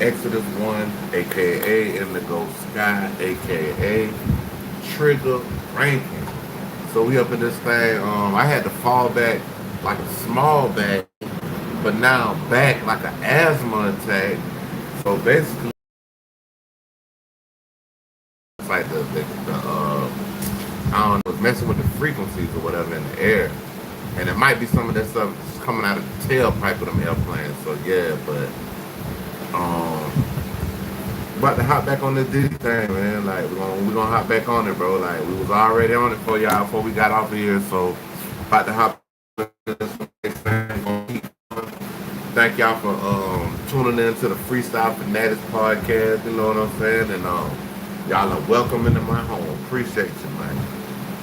Exodus 1, aka Indigo Sky, aka Trigger Ranking. So we up in this thing. I had to fall back like a small back, but now back like an asthma attack. So basically, it's like I don't know, it's messing with the frequencies or whatever in the air, and it might be some of that stuff just coming out of the tailpipe of them airplanes. So yeah, but about to hop back on this Diddy thing, man. Like we gonna hop back on it, bro. Like we was already on it for y'all before we got off of here. So about to hop on this thing. Thank y'all for tuning in to the Freestyle Fanaticz podcast. You know what I'm saying? And y'all are welcome into my home. Appreciate you, man.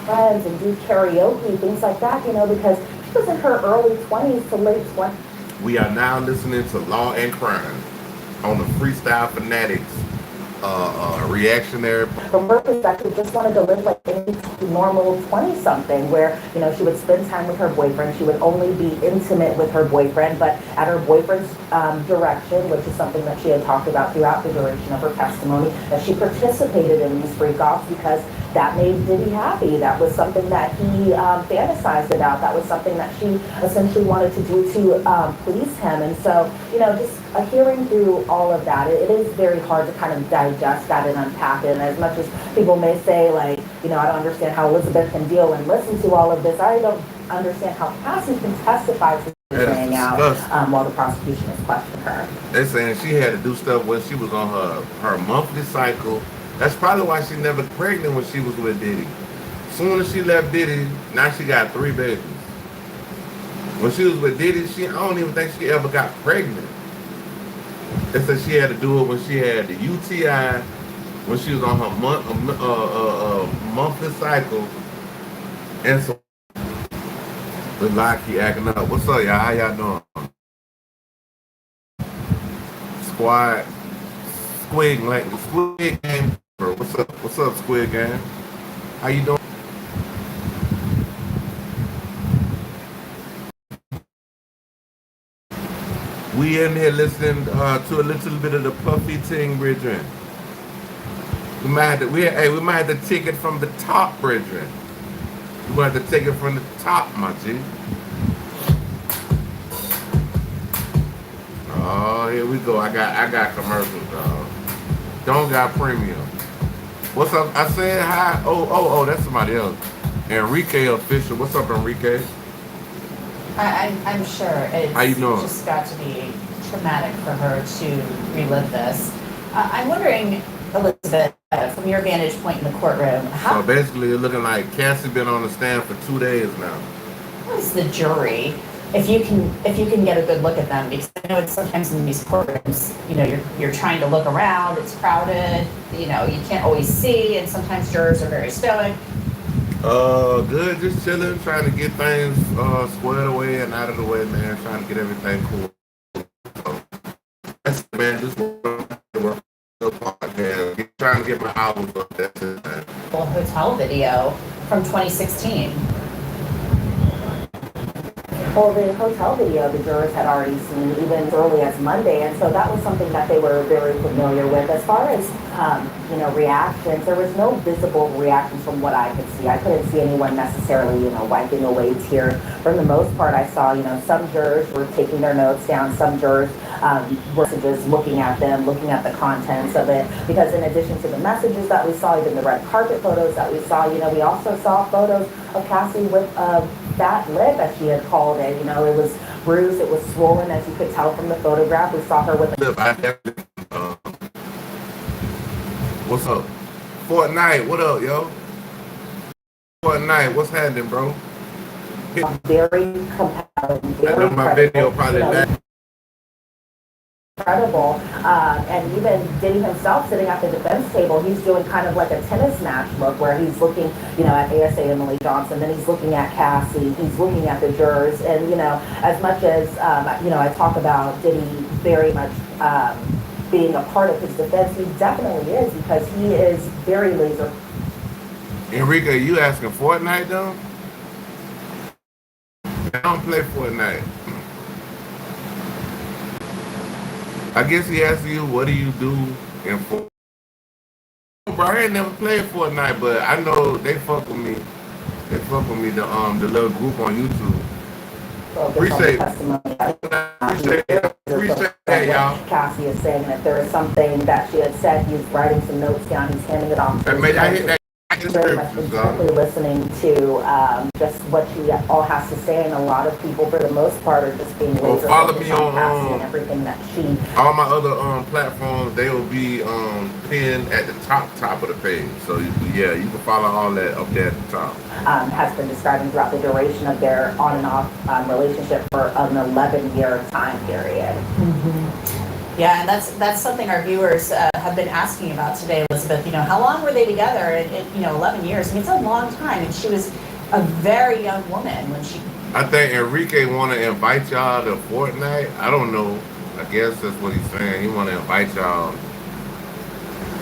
Friends and do karaoke, things like that, because she was in her early 20s to late 20s. We are now listening to Law and Crime on the Freestyle Fanaticz reactionary. From her perspective, just wanted to live like any normal 20-something where, she would spend time with her boyfriend. She would only be intimate with her boyfriend, but at her boyfriend's direction, which is something that she had talked about throughout the duration of her testimony, that she participated in these freak-offs because that made Diddy happy. That was something that he fantasized about. That was something that she essentially wanted to do to please him. And so, just hearing through all of that, it is very hard to kind of digest that and unpack it. And as much as people may say, like, I don't understand how Elizabeth can deal and listen to all of this, I don't understand how Cassie can testify to laying out while the prosecution is questioning her. They're saying she had to do stuff when she was on her monthly cycle. That's probably why she never got pregnant when she was with Diddy. Soon as she left Diddy, now she got 3 babies. When she was with Diddy, I don't even think she ever got pregnant. They said she had to do it when she had the UTI, when she was on her monthly cycle. And so, the lie keep acting up. What's up, y'all? How y'all doing? Squid Game. What's up, Squid Game? How you doing? We in here listening to a little bit of the Puffy Ting, brethren. We might have to take it from the top, brethren. We might have to take it from the top, my G. Oh, here we go. I got commercials, dog. Don't got premium. What's up? I said hi. Oh, that's somebody else. Enrique official. What's up, Enrique? I'm sure it's How you doing? just got to be traumatic for her to relive this. I'm wondering, Elizabeth, from your vantage point in the courtroom, So basically, it's looking like Cassie been on the stand for 2 days now. how is the jury, if you can get a good look at them, because I know it's sometimes in these courtrooms, you're trying to look around, it's crowded, you can't always see, and sometimes jurors are very stoic. Good, just chilling, trying to get things squared away and out of the way, man. Trying to get everything cool. So, that's it, man. Just work podcast. Trying to get my albums up. That's it, man. Hotel video from 2016. Well, the hotel video the jurors had already seen even as early as Monday, and so that was something that they were very familiar with. As far as, reactions, there was no visible reactions from what I could see. I couldn't see anyone necessarily, wiping away tears. For the most part, I saw, some jurors were taking their notes down, some jurors were just looking at them, looking at the contents of it, because in addition to the messages that we saw, even the red carpet photos that we saw, we also saw photos of Cassie with that lip, as she had called it. It was bruised, it was swollen, as you could tell from the photograph. We saw her with What's up? Fortnite, what up, yo? Fortnite, what's happening, bro? very compelling, very I know my video probably incredible. And even Diddy himself sitting at the defense table, he's doing kind of like a tennis match look where he's looking, at ASA Emily Johnson, then he's looking at Cassie, he's looking at the jurors. And, as much as, I talk about Diddy very much being a part of his defense, he definitely is, because he is very laser. Enrique, you asking Fortnite, though? I don't play Fortnite. I guess he asked you, what do you do in Fortnite? Bro, I ain't never played Fortnite, but I know they fuck with me. They fuck with me, the little group on YouTube. Well, Appreciate that, y'all. Cassie is saying that there is something that she had said. He's writing some notes down. He's handing it off. Hey, man, I hit that. Very much intently listening to just what she all has to say, and a lot of people, for the most part, are just being laser follow me on on and everything that she. All my other platforms, they will be pinned at the top of the page. So yeah, you can follow all that up there at the top. Has been describing throughout the duration of their on and off relationship for an 11-year time period. Mm-hmm. Yeah, and that's something our viewers have been asking about today, Elizabeth. You know, how long were they together? And 11 years. I mean, it's a long time, and she was a very young woman when she. I think Enrique want to invite y'all to Fortnite. I don't know. I guess that's what he's saying. He want to invite y'all.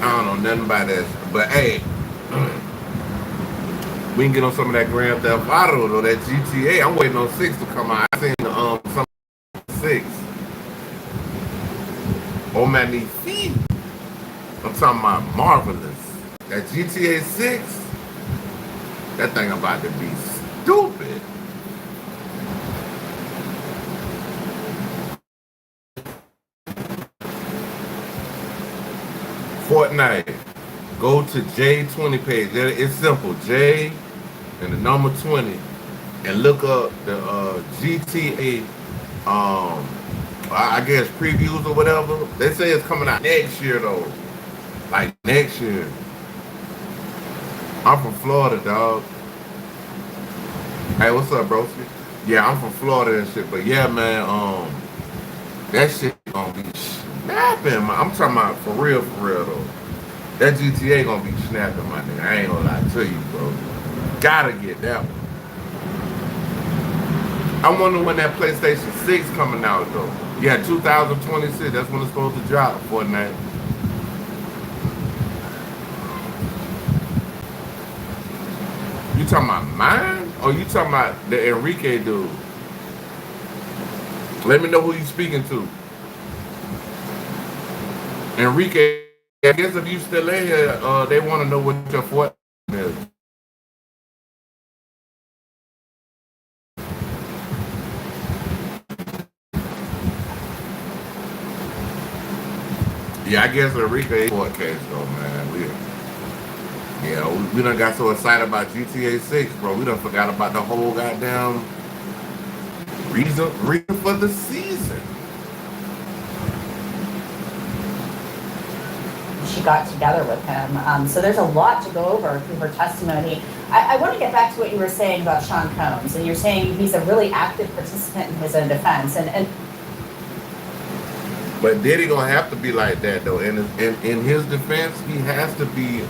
I don't know nothing about this, but hey, we can get on some of that Grand Theft Auto or that GTA. I'm waiting on 6 to come out. I seen some 6. Oh man, these feet. I'm talking about marvelous. That GTA 6, that thing about to be stupid. Fortnite. Go to J20 page. It's simple. J and the number 20, and look up the GTA. I guess previews or whatever. They say it's coming out next year though. Like next year. I'm from Florida, dog. Hey, what's up, broski? Yeah, I'm from Florida and shit. But yeah, man, that shit gonna be snapping. I'm talking about for real though. That GTA gonna be snapping, my nigga. I ain't gonna lie to you, bro. Gotta get that one. I wonder when that PlayStation 6 coming out though. Yeah, 2026. That's when it's supposed to drop. Fortnite. You talking about mine, or you talking about the Enrique dude? Let me know who you speaking to. Enrique. I guess if you still in here, they want to know what your Fortnite is. Yeah, I guess Enrique case though, man. We done got so excited about GTA 6, bro. We done forgot about the whole goddamn reason for the season. She got together with him. So there's a lot to go over through her testimony. I want to get back to what you were saying about Sean Combs, and you're saying he's a really active participant in his own defense. And but Diddy gonna have to be like that though. In his defense, he has to be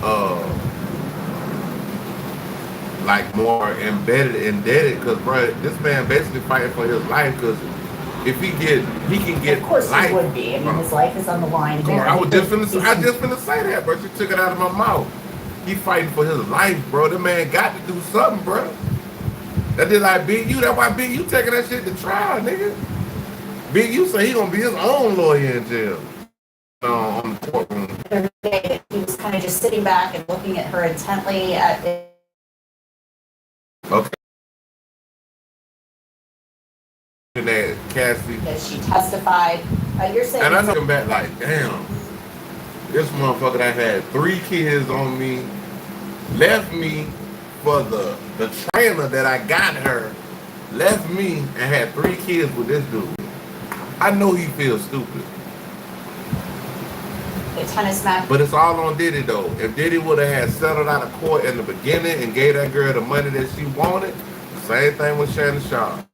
like more embedded, indebted, because bro, this man basically fighting for his life. Because if he can get. Of course life, he would be. I mean, his life is on the line here. I just finna say that, bro. She took it out of my mouth. He fighting for his life, bro. The man got to do something, bro. That did like Big U. That's why Big U taking that shit to trial, nigga. Big U say he gonna be his own lawyer in jail. On the courtroom. He was kind of just sitting back and looking at her intently. Okay. That Cassie. As she testified, you're saying. And I'm looking back like, damn, this motherfucker that had 3 kids on me, left me for the trainer that I got her, left me and had 3 kids with this dude. I know he feels stupid. It kind of smacked. But it's all on Diddy though. If Diddy would have had settled out of court in the beginning and gave that girl the money that she wanted, same thing with Shannon Sharp.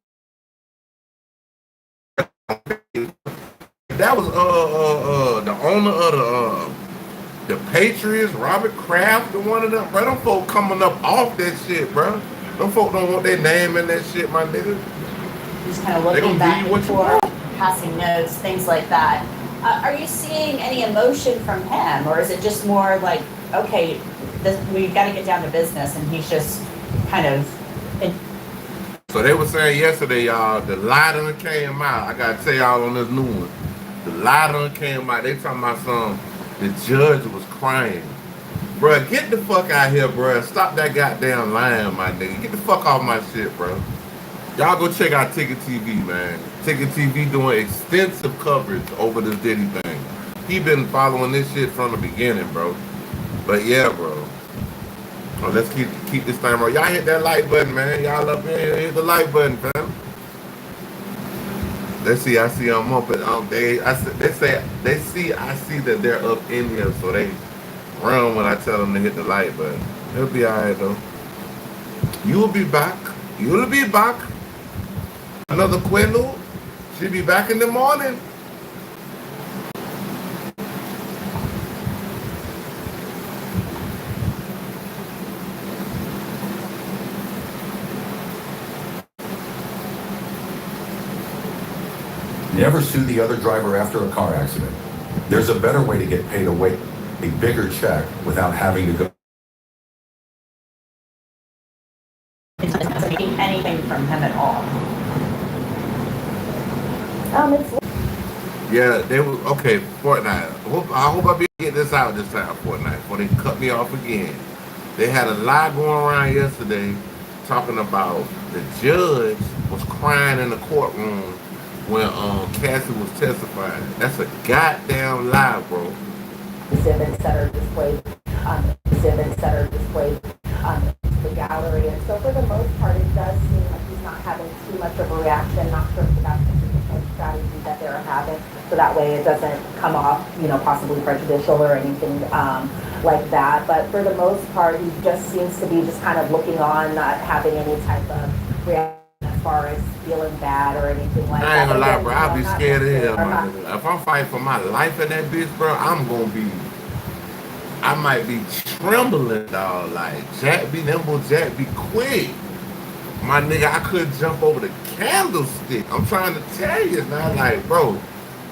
That was the owner of the Patriots, Robert Kraft, the one of them, bro. Them folk coming up off that shit, bro. Them folk don't want their name in that shit, my nigga. Just kind of looking back and forth, passing notes, things like that. Are you seeing any emotion from him, or is it just more like, okay, we've got to get down to business, and he's just kind of. So they were saying yesterday, y'all, the lie done came out. I gotta tell y'all on this new one. The lie done came out. They talking about the judge was crying. Bruh, get the fuck out here, bruh. Stop that goddamn lying, my nigga. Get the fuck off my shit, bro. Y'all go check out Ticket TV, man. Ticket TV doing extensive coverage over this Diddy thing. He been following this shit from the beginning, bro. But yeah, bro. Well, let's keep this thing rolling. Y'all hit that like button, man. Y'all up here, hit the like button, fam. Let's see. I see them up, and they see. I see that they're up in here, so they run when I tell them to hit the like button. It'll be alright though. You'll be back. You'll be back. Another Quendo. She'll be back in the morning. Never sue the other driver after a car accident. There's a better way to get paid a bigger check without having to go. It's not taking anything from him at all. It's Yeah, they were okay. Fortnite. I hope I be get this out this time, Fortnite, before they cut me off again. They had a lie going around yesterday talking about the judge was crying in the courtroom when Cassie was testifying. That's a goddamn lie, bro. exhibits that are displayed, in the gallery. And so for the most part, it does seem like he's not having too much of a reaction. Not sure if that's the strategy that they're having, so that way it doesn't come off, possibly prejudicial or anything like that. But for the most part, he just seems to be just kind of looking on, not having any type of reaction as far as feeling bad or anything like that. I ain't gonna lie, Again, bro. I'll be scared of hell, not- man. If I'm fighting for my life in that bitch, bro, I might be trembling, dog. Like, Jack be quick. My nigga, I couldn't jump over the candlestick. I'm trying to tell you now, like, bro,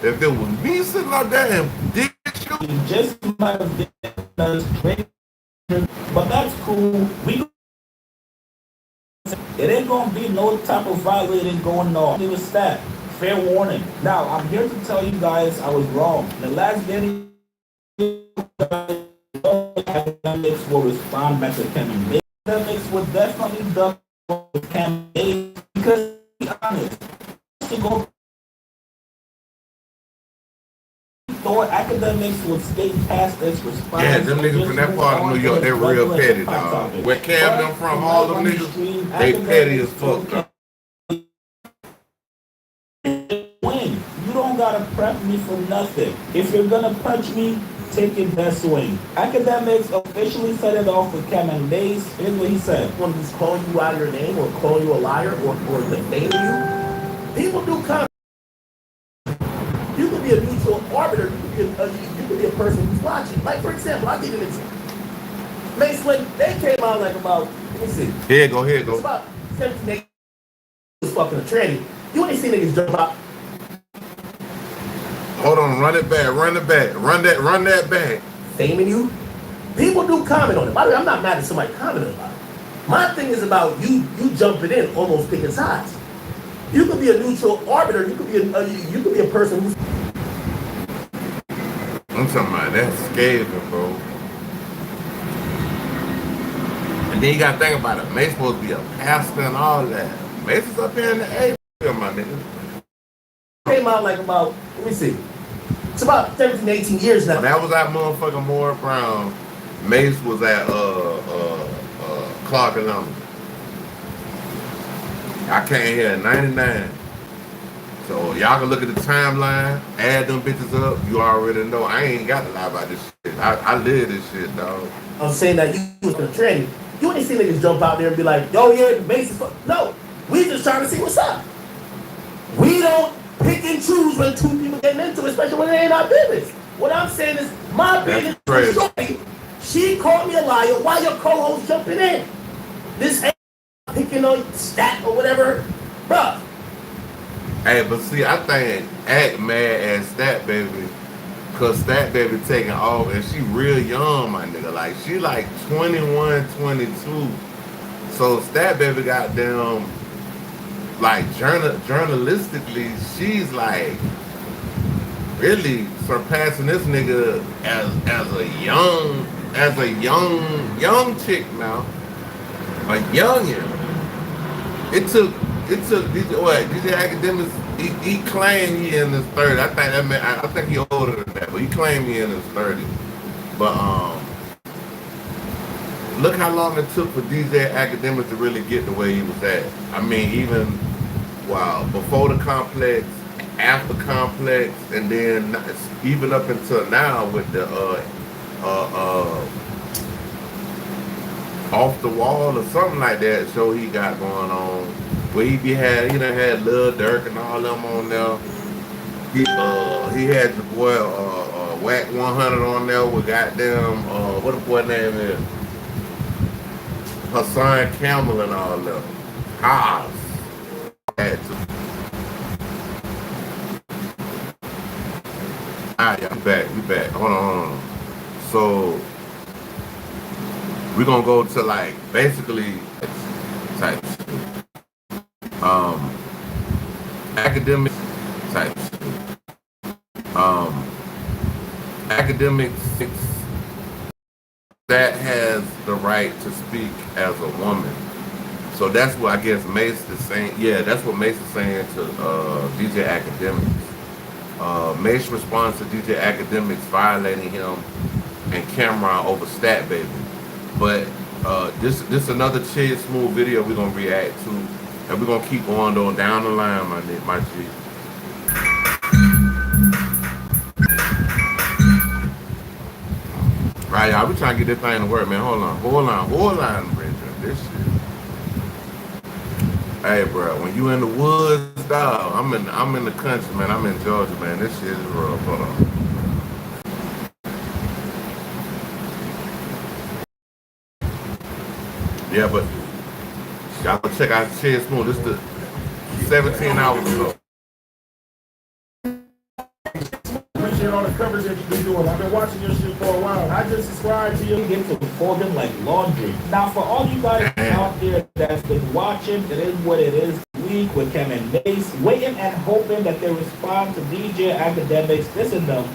if it was me sitting up there and did you, He just might have been straight, but that's cool. It ain't gonna be no type of violating going on. It was that. Fair warning. Now, I'm here to tell you guys I was wrong. The last video, academics will respond back to Kevin. Academics will definitely duck with Kevin because, to be honest, to go Thor academics would skate past this response. yeah, them niggas from that part of New York, they real petty, dog. Where Cam them from, all them niggas, they petty as fuck, dog. Win. You don't gotta prep me for nothing. If you're gonna punch me, take your best swing. Academics officially set it off with Cameron Days. Here's what he said. When he's calling you out of your name or calling you a liar or defaming you, people do come. You could be a neutral arbiter. You could be a person who's watching. Like, for example, I'll give you an example. Mace, when they came out like about, let me see. Here you go. It's about 17, 18 was fucking a tranny. You ain't seen niggas jump out. Hold on, run it back, run that back. Faming you. People do comment on it. By the way, I'm not mad at somebody commenting about it. My thing is about you jumping in, almost picking sides. You could be a neutral arbiter. You could be a person who's. I'm talking about that's scathing, bro. And then you gotta think about it. Mace supposed to be a pastor and all that. Mace is up here in the A, my nigga. Came out like about, let me see. It's about 17, 18 years now. When that was at motherfucking Moore Brown, Mace was at Clark and Lumber. I came here in 99. So y'all can look at the timeline, add them bitches up. You already know I ain't got to lie about this shit. I live this shit, dog. I'm saying that you was gonna trend. You ain't seen niggas jump out there and be like, yo, yeah, the base is fuck. No, we just trying to see what's up. We don't pick and choose when two people getting into it, especially when it ain't our business. What I'm saying is, my business is shorty. She called me a liar. Why your co-host jumping in? This ain't picking on stat or whatever, bruh. Hey, but see, I think act mad at Stat Baby, cause Stat Baby taking off and she real young, my nigga. Like she like 21, 22. So Stat Baby got them like journalistically, she's like really surpassing this nigga as a young chick now, a youngin'. It took DJ Academics. He claimed he in his 30s. I think he older than that, but he claimed he in his 30s. But look how long it took for DJ Academics to really get the way he was at. I mean, even before the complex, after complex, and then even up until now with the off the wall or something like that show he got going on, where he done had Lil Durk and all them on there. He had your boy Whack 100 on there with goddamn what the boy name is, Hassan Campbell and all them. Haas. Alright, we back. Hold on. So we're gonna go to like basically type academic type academics that has the right to speak as a woman. So that's what I guess Mace is saying. Yeah, that's what Mace is saying to DJ Academics. Mace responds to DJ Academics violating him and Cameron over Stat Baby. But this another Chill Smooth video we're gonna react to, and we're gonna keep going on down the line, my G. Right, y'all, we trying to get this thing to work, man. Hold on, Bridget. This shit. Hey, bro, when you in the woods, dog, I'm in the country, man. I'm in Georgia, man. This shit is real. Hold on. Yeah, but y'all go check out Chill Smooth. This is the 17 hours ago. Appreciate all the coverage that you've been doing. I've been watching your shit for a while. I just subscribe to you. You get to fold them like laundry. Now, for all you guys out there that's been watching, it is what it is. Week with Cam and Mace, waiting and hoping that they respond to DJ Academics. Listen, though.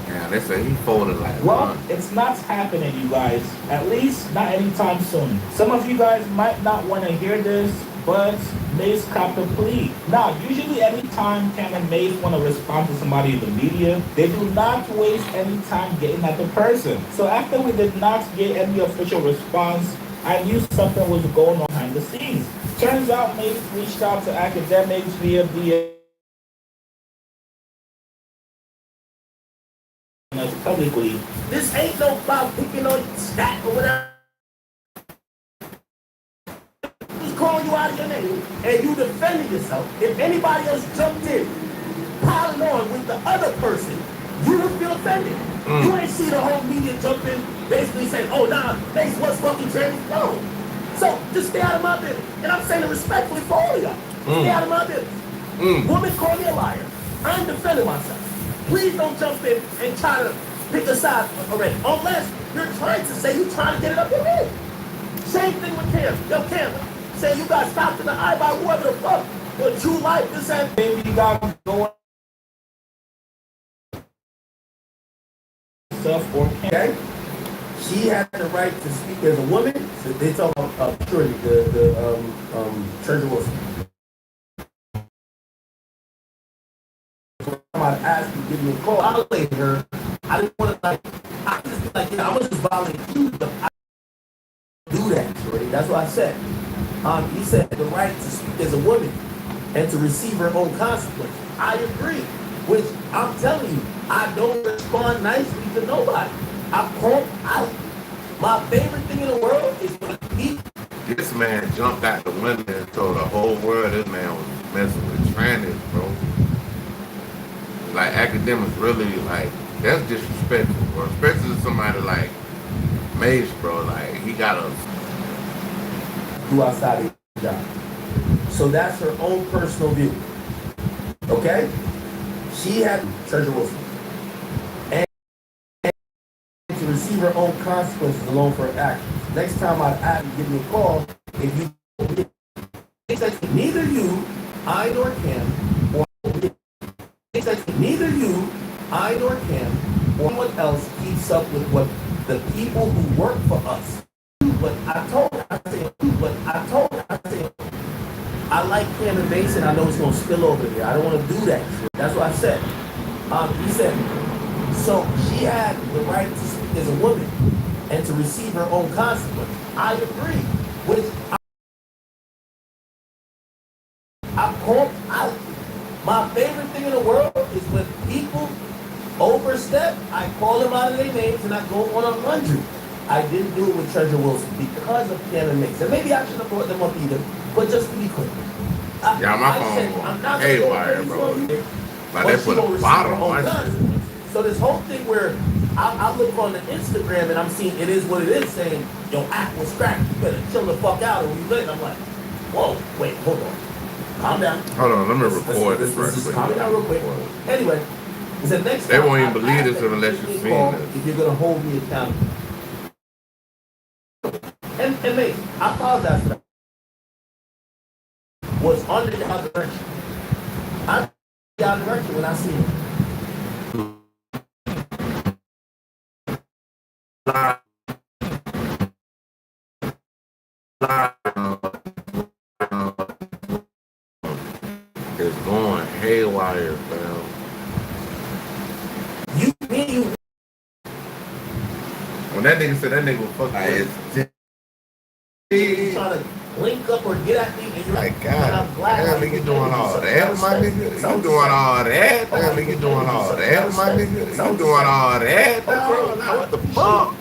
Yeah, they say he folded like Well, one. it's not happening, you guys. At least not anytime soon. Some of you guys might not want to hear this, but Mace copped a plea. Now, usually anytime Cam and Mace want to respond to somebody in the media, they do not waste any time getting at the person. So after we did not get any official response, I knew something was going on behind the scenes. Turns out Mace reached out to Academics via DM publicly. This ain't no about picking on Stat or whatever. He's calling you out of your name and you defending yourself. If anybody else jumped in, piling on with the other person, you would feel offended. You ain't see the whole media jump in, basically saying, oh, nah, Mace was fucking trans. No. So just stay out of my business. And I'm saying it respectfully for all of y'all. Stay out of my business. Woman call me a liar. I'm defending myself. Please don't jump in and try to pick a side already. Unless you're trying to say you're trying to get it up your head. Same thing with Cam. Yo, Cam, say you got stopped in the eye by whoever the fuck. Your true life, this and Maybe you got going stuff or okay? She had the right to speak as a woman. So they talk about purity, the Treasure Wilson. Somebody asked me to give me a call. I laid her. I didn't want to I just be like, I'm gonna just violate you, but I do that, Shorty. That's what I said. He said the right to speak as a woman and to receive her own consequences. I agree. Which I'm telling you, I don't respond nicely to nobody. My favorite thing in the world is when people. This man jumped out the window and told the whole world this man was messing with trannies, bro. Like, Academics really, like, that's disrespectful, bro. Especially to somebody like Mace, bro. Like, he got us. Do outside of the job. So that's her own personal view. Okay? She had Treasure Wilson. And to receive her own consequences alone for her actions. Next time I'd ask you, give me a call if you neither you, I nor Kim, or Neither you, I nor Cam, or anyone else keeps up with what the people who work for us. But I told her, I like Cam and Mason. I know it's gonna spill over there. I don't want to do that. That's what I said. He said, so she had the right to speak as a woman and to receive her own consequence. I agree. Which my favorite thing in the world is when people overstep, I call them out of their names and I go on a laundry. I didn't do it with Treasure Wilson because of Cam and Mason. Maybe I shouldn't have brought them up either, but just to be clear. Yeah, my phone haywire, bro. Like they put a bottle on my shit. So this whole thing where I look on the Instagram and I'm seeing it is what it is, saying, yo, act was cracked, you better chill the fuck out or we lit. And I'm like, whoa, wait, hold on. Calm down. Hold on, let me record this right quick. Calm down real quick. Anyway, it's the next They time won't even I believe ask this that unless you you've call seen this. if you're gonna hold me accountable. And mate, I apologize for that. Was under y'all direction. I'm y'all direction when I see it. It's going haywire, fam. You. When that nigga said that nigga was fucking with his Trying to link up or get at me, and you're like, God, I'm glad damn nigga doing all that, my nigga. You doing all that, damn nigga doing all that, my nigga. You doing all that, dog. What the fuck?